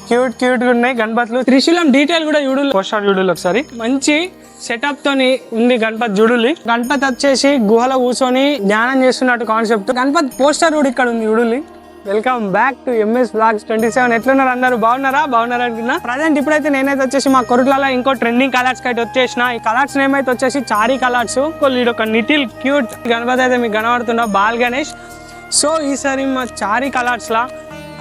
Cute cute గా ఉన్నాయి గణపతులు. త్రిశూలం డీటెయిల్ కూడా చూడు, పోస్టర్ చూడు ఒకసారి. మంచి సెటప్ తోని ఉంది గణపతి చూడులి. గణపతి వచ్చేసి గుహలో కూర్చొని ధ్యానం చేస్తున్నట్టు కాన్సెప్ట్. గణపతి పోస్టర్ కూడా ఇక్కడ ఉంది చూడులి. Welcome back to MS Vlogs 27. ఎట్లున్నారు అందరూ? బాగున్నారా అనుకున్నా. ప్రజెంట్ ఇప్పుడైతే నేనైతే వచ్చేసి మా కొరుట్లలో ఇంకో ట్రెండింగ్ కలర్స్ అయితే వచ్చేసిన. ఈ కలర్స్ నేమ్ అయితే వచ్చేసి చారీ కలర్స్. ఒక లిటిల్ క్యూట్ గణపతి అయితే మీకు కనబడుతున్నా, బాల్ గణేష్. సో ఈసారి మా చారీ కలర్స్ లా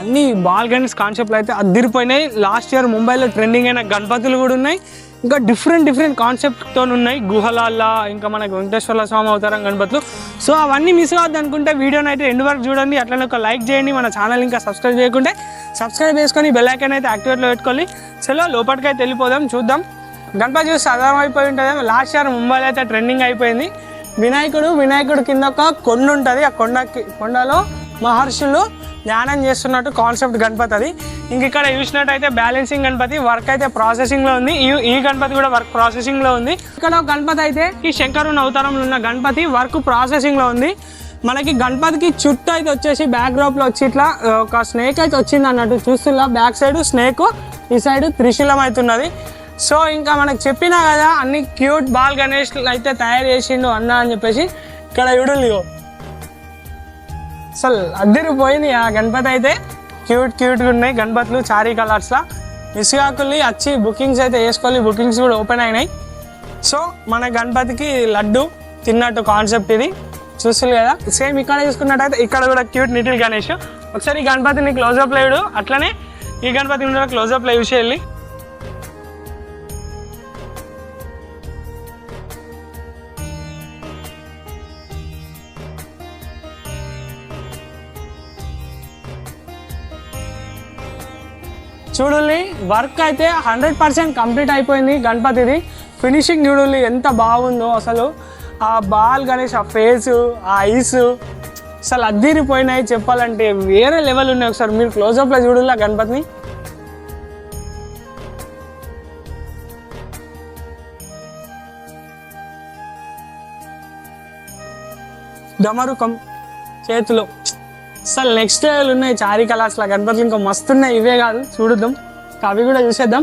అన్ని బాల్ గణేష్ కాన్సెప్ట్లు అయితే అదిరిపోయినాయి. లాస్ట్ ఇయర్ ముంబైలో ట్రెండింగ్ అయిన గణపతులు కూడా ఉన్నాయి. ఇంకా డిఫరెంట్ కాన్సెప్ట్తో ఉన్నాయి. గుహలాల్లా ఇంకా మనకి వెంకటేశ్వర స్వామి అవతారం గణపతులు. సో అవన్నీ మిస్ అవ్వద్దు అనుకుంటే వీడియోని అయితే ఎండ్ వరకు చూడండి. అట్లనే ఒక లైక్ చేయండి. మన ఛానల్ ఇంకా సబ్స్క్రైబ్ చేయకుంటే సబ్స్క్రైబ్ చేసుకొని బెల్ ఐకాన్ అయితే యాక్టివేట్లో పెట్టుకోవాలి. చలో లోపలికి అయితే వెళ్ళిపోదాం, చూద్దాం. గణపతి చూసి అర్థమైపోయి ఉంటుంది. లాస్ట్ ఇయర్ ముంబైలో అయితే ట్రెండింగ్ అయిపోయింది. వినాయకుడు కింద ఒక కొండ ఉంటుంది. ఆ కొండలో మహర్షులు ధ్యానం చేస్తున్నట్టు కాన్సెప్ట్ గణపతి అది. ఇంక ఇక్కడ చూసినట్టయితే బ్యాలెన్సింగ్ గణపతి వర్క్ అయితే ప్రాసెసింగ్ లో ఉంది. ఈ గణపతి కూడా వర్క్ ప్రాసెసింగ్ లో ఉంది. ఇక్కడ గణపతి అయితే ఈ శంకరుని అవతారంలో ఉన్న గణపతి వర్క్ ప్రాసెసింగ్ లో ఉంది. మనకి గణపతికి చుట్టూ అయితే వచ్చేసి బ్యాక్ డ్రాప్ లో వచ్చి ఇట్లా ఒక స్నేక్ అయితే వచ్చింది అన్నట్టు చూస్తున్నా. బ్యాక్ సైడ్ స్నేక్, ఈ సైడ్ త్రిశూలం అవుతున్నది. సో ఇంకా మనకు చెప్పినా కదా అన్ని క్యూట్ బాల్ గణేష్ అయితే తయారు చేసిండు అన్న అని చెప్పేసి. ఇక్కడ చూడలేవు అసలు అద్దరిపోయింది. ఆ గణపతి అయితే క్యూట్గా ఉన్నాయి గణపతులు చారీ కలర్స్లో. మిస్ కాకుండా వచ్చి బుకింగ్స్ అయితే వేసుకోవాలి. బుకింగ్స్ కూడా ఓపెన్ అయినాయి. సో మన గణపతికి లడ్డు తిన్నట్టు కాన్సెప్ట్ ఇది. చూస్తుంది కదా సేమ్ ఇక్కడ చూసుకున్నట్టయితే ఇక్కడ కూడా క్యూట్ లిటిల్ గణేష్. ఒకసారి ఈ గణపతిని క్లోజప్ లేడు, అట్లనే ఈ గణపతి కూడా క్లోజప్ లో యూస్ చేయాలి. చూడుల్లి వర్క్ అయితే 100% కంప్లీట్ అయిపోయింది గణపతిది. ఫినిషింగ్ చూడుల్లి ఎంత బాగుందో అసలు. ఆ బాల్ గణేష్, ఆ ఫేసు, ఆ ఐస్ అసలు అద్దిరిపోయినాయి చెప్పాలంటే. వేరే లెవెల్ ఉన్నాయి. ఒకసారి మీరు క్లోజప్లో చూడుల్లి ఆ గణపతిని. డమరుకం చేతిలో అసలు నెక్స్ట్ లెవెల్ ఉన్నాయి చారీ కలర్స్లో గణపతులు. ఇంకా మస్తున్నాయి. ఇవే కాదు చూద్దాం, అవి కూడా చూసేద్దాం.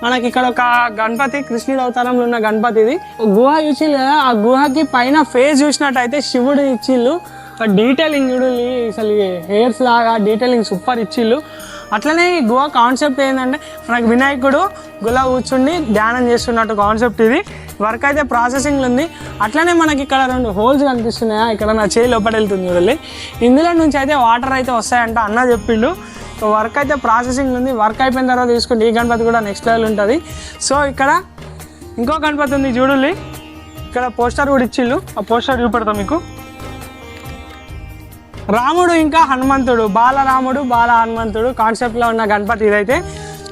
మనకి ఇక్కడ ఒక గణపతి కృష్ణుడు అవతారంలో ఉన్న గణపతి ఇది. గుహ చూసిల్లు కదా, ఆ గుహకి పైన ఫేస్ చూసినట్టయితే శివుడు ఇచ్చిళ్ళు. డీటెయిలింగ్ చూడు అసలు, హెయిర్స్ లాగా డీటెయిలింగ్ సూపర్ ఇచ్చిళ్ళు. అట్లనే ఈ గుహ కాన్సెప్ట్ ఏంటంటే మనకి వినాయకుడు గులా కూర్చుండి ధ్యానం చేస్తున్నట్టు కాన్సెప్ట్ ఇది. వర్క్ అయితే ప్రాసెసింగ్లో ఉంది. అట్లనే మనకి ఇక్కడ 2 హోల్స్ కనిపిస్తున్నాయా, ఇక్కడ నా చేయి లోపల వెళ్తుంది చూడాలి. ఇందులో నుంచి అయితే వాటర్ అయితే వస్తాయంట అన్న చెప్పిండు. వర్క్ అయితే ప్రాసెసింగ్ ఉంది. వర్క్ అయిపోయిన తర్వాత తీసుకుంటే ఈ గణపతి కూడా నెక్స్ట్ లెవెల్ ఉంటుంది. సో ఇక్కడ ఇంకో గణపతి ఉంది చూడాలి. ఇక్కడ పోస్టర్ కూడా ఇచ్చిళ్ళు. ఆ పోస్టర్ చూపెడతాం మీకు. రాముడు ఇంకా హనుమంతుడు, బాలరాముడు బాల హనుమంతుడు కాన్సెప్ట్లో ఉన్న గణపతి ఇదైతే.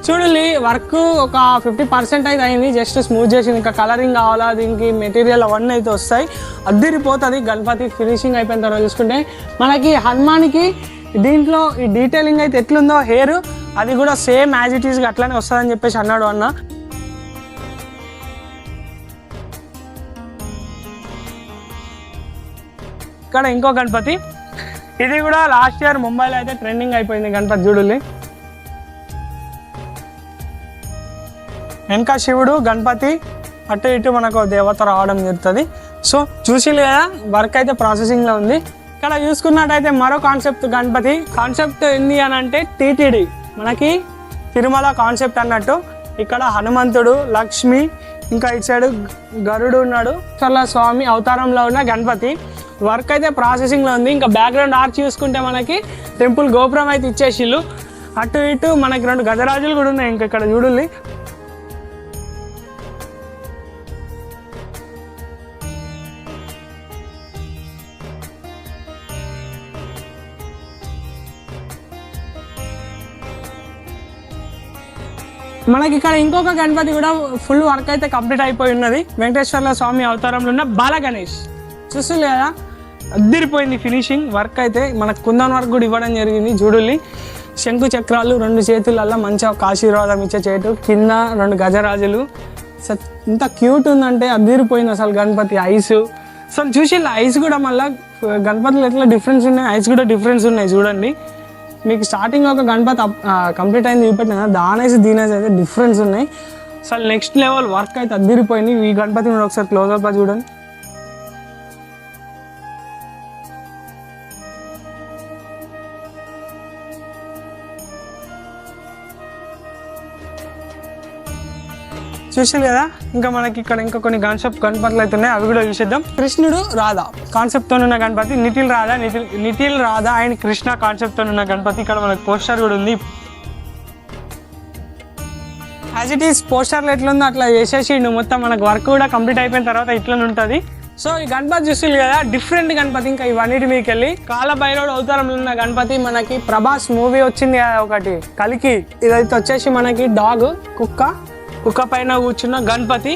చూడండి వర్క్ ఒక 50% అయితే అయింది. జస్ట్ స్మూత్ చేసింది. ఇంకా కలరింగ్ కావాలా, దీనికి మెటీరియల్ అవన్నీ అయితే వస్తాయి. అద్దిరిపోతుంది గణపతి ఫినిషింగ్ అయిపోయిన తర్వాత చూసుకుంటే. మనకి హనుమానికి దీంట్లో ఈ డీటెయిలింగ్ అయితే ఎట్లుందో హెయిర్, అది కూడా సేమ్ యాజ్ ఇట్ ఈస్గా అట్లనే వస్తుందని చెప్పేసి అన్నాడు అన్న. ఇక్కడ ఇంకో గణపతి, ఇది కూడా లాస్ట్ ఇయర్ ముంబైలో అయితే ట్రెండింగ్ అయిపోయింది గణపతి చూడుల్లి. వెనక శివుడు, గణపతి, అటు ఇటు మనకు దేవత రావడం జరుగుతుంది. సో చూసిల్లు కదా వర్క్ అయితే ప్రాసెసింగ్లో ఉంది. ఇక్కడ చూసుకున్నట్టయితే మరో కాన్సెప్ట్ గణపతి. కాన్సెప్ట్ ఏంది అని అంటే టీటీడీ, మనకి తిరుమల కాన్సెప్ట్ అన్నట్టు. ఇక్కడ హనుమంతుడు, లక్ష్మి, ఇంకా ఇటు సైడ్ గరుడు ఉన్నాడు. స్వామి అవతారంలో ఉన్న గణపతి. వర్క్ అయితే ప్రాసెసింగ్లో ఉంది. ఇంకా బ్యాక్గ్రౌండ్ ఆర్చ్ చూసుకుంటే మనకి టెంపుల్ గోపురం అయితే ఇచ్చేసిళ్ళు. అటు ఇటు మనకి 2 గజరాజులు కూడా ఉన్నాయి. ఇంకా ఇక్కడ చూడుల్లి. మనకి ఇక్కడ ఇంకొక గణపతి కూడా ఫుల్ వర్క్ అయితే కంప్లీట్ అయిపోయి ఉన్నది. వెంకటేశ్వర స్వామి అవతారంలో ఉన్న బాల గణేష్. చూస్తుంది కదా అద్దిరిపోయింది ఫినిషింగ్. వర్క్ అయితే మనకు కుందన్ వర్క్ కూడా ఇవ్వడం జరిగింది. చూడుల్లి శంకు చక్రాలు 2 చేతులల్లో మంచిగా ఒక ఆశీర్వాదం ఇచ్చే చేటు, కింద 2 గజరాజులు. ఇంత క్యూట్ ఉందంటే అద్దిరిపోయింది అసలు గణపతి. ఐస్ అసలు చూసి ఐస్ కూడా మళ్ళీ గణపతిలో ఎట్లా డిఫరెన్స్ ఉన్నాయి, ఐస్ కూడా డిఫరెన్స్ ఉన్నాయి చూడండి. మీకు స్టార్టింగ్ ఒక గణపతి కంప్లీట్ అయింది చూపెట్టిన దానేసి దీనేసి అయితే డిఫరెన్స్ ఉన్నాయి. అసలు నెక్స్ట్ లెవెల్ వర్క్ అయితే అద్దిరిపోయింది. ఈ గణపతి మీరు ఒకసారి క్లోజ్అప్ చూడండి. చూసారు కదా. ఇంకా మనకి ఇక్కడ ఇంకా కొన్ని కాన్సెప్ట్ గణపతులు అయితే ఉన్నాయి, అవి కూడా చూసేద్దాం. కృష్ణుడు రాధా కాన్సెప్ట్తో ఉన్న గణపతి, నిటిల్ రాధా అండ్ కృష్ణ కాన్సెప్ట్తో ఉన్న గణపతి. ఇక్కడ మనకు పోస్టర్ కూడా ఉంది. యాజ్ ఇట్ ఈస్ పోస్టర్లు ఎట్లుందో అట్లా చేసేసిండు మొత్తం. మనకు వర్క్ కూడా కంప్లీట్ అయిపోయిన తర్వాత ఇట్లా ఉంటుంది. సో ఈ గణపతి చూస్తుంది కదా, డిఫరెంట్ గణపతి. ఇంకా ఇవన్నిటి మీకు వెళ్ళి కాలభైరవుడు అవతారంలో ఉన్న గణపతి. మనకి ప్రభాస్ మూవీ వచ్చింది కదా ఒకటి కలికి, ఇదైతే వచ్చేసి మనకి డాగ్ కుక్క పైన కూర్చున్న గణపతి.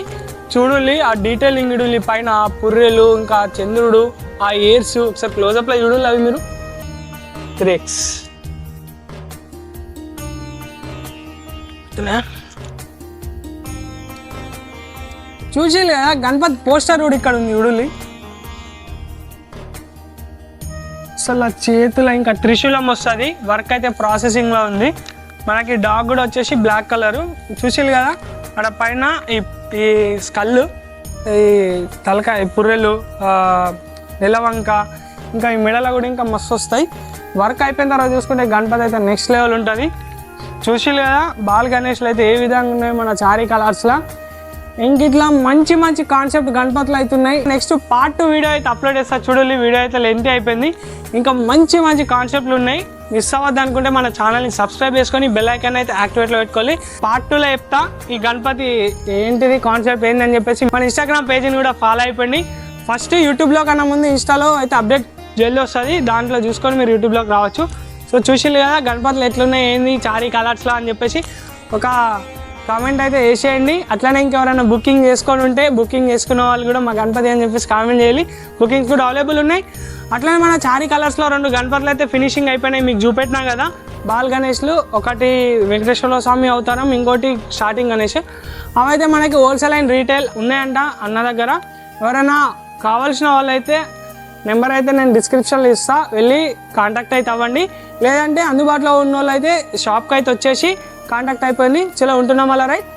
చూడులి ఆ డీటెయిలింగ్, చూడులి పైన ఆ పుర్రెలు, ఇంకా చంద్రుడు, ఆ ఎయిర్స్ ఒకసారి క్లోజప్లో చూడాలి. అవి మీరు త్రేక్స్ చూసి కదా. గణపతి పోస్టర్ కూడా ఇక్కడ ఉంది చూడాలి. అసలు ఆ చేతుల ఇంకా త్రిశూలం వస్తుంది. వర్క్ అయితే ప్రాసెసింగ్లో ఉంది. మనకి డాగ్ కూడా వచ్చేసి బ్లాక్ కలరు చూసారు కదా. అక్కడ పైన ఈ స్కల్లు, ఈ తలకాయ పుర్రెలు, నిలవంక, ఇంకా ఈ మెడలో కూడా ఇంకా మస్తు వస్తాయి. వర్క్ అయిపోయిన తర్వాత చూసుకుంటే గణపతి అయితే నెక్స్ట్ లెవెల్ ఉంటుంది. చూసారు కదా బాల్ గణేష్లు అయితే ఏ విధంగా ఉన్నాయి మన చారీ కలర్స్లో. ఇంక ఇట్లా మంచి మంచి కాన్సెప్ట్ గణపతులు అవుతున్నాయి. నెక్స్ట్ పార్ట్ 2 వీడియో అయితే అప్లోడ్ చేస్తా చూడాలి. వీడియో అయితే లెంత్ అయిపోయింది. ఇంకా మంచి మంచి కాన్సెప్ట్లు ఉన్నాయి. మిస్ అవ్వద్దు అనుకుంటే మన ఛానల్ని సబ్స్క్రైబ్ చేసుకొని బెల్ ఐకాన్ అయితే యాక్టివేట్లో పెట్టుకోవాలి. పార్ట్ 2లో చెప్తా ఈ గణపతి ఏంటిది కాన్సెప్ట్ ఏంటని చెప్పేసి. మన ఇన్స్టాగ్రామ్ పేజీని కూడా ఫాలో అయిపోండి. ఫస్ట్ యూట్యూబ్లో కన్నా ముందు ఇన్స్టాలో అయితే అప్డేట్ జల్దీ వస్తుంది, దాంట్లో చూసుకొని మీరు యూట్యూబ్లోకి రావచ్చు. సో చూసిల్లు కదా గణపతులు ఎట్లున్నాయి ఏంది చారీ కలర్స్లో అని చెప్పేసి ఒక కామెంట్ అయితే వేసేయండి. అట్లనే ఇంకెవరైనా బుకింగ్ చేసుకొని ఉంటే బుకింగ్ చేసుకున్న వాళ్ళు కూడా మా గణపతి అని చెప్పేసి కామెంట్ చేయాలి. బుకింగ్స్ కూడా అవైలబుల్ ఉన్నాయి. అట్లనే మన చారీ కలర్స్లో 2 గణపతులు అయితే ఫినిషింగ్ అయిపోయినాయి. మీకు చూపెట్టినా కదా బాల్ గణేష్లు, ఒకటి వెంకటేశ్వర స్వామి అవతారం, ఇంకోటి స్టార్టింగ్ గణేష్. అవైతే మనకి హోల్సేల్ అండ్ రీటైల్ ఉన్నాయంట అన్న దగ్గర. ఎవరైనా కావాల్సిన వాళ్ళైతే నెంబర్ అయితే నేను డిస్క్రిప్షన్లో ఇస్తా, వెళ్ళి కాంటాక్ట్ అయితే అవ్వండి. లేదంటే అందుబాటులో ఉన్న వాళ్ళు అయితే షాప్కి అయితే వచ్చేసి కాంటాక్ట్ అయిపోయింది. చలో ఉంటున్నాం అలా రైట్.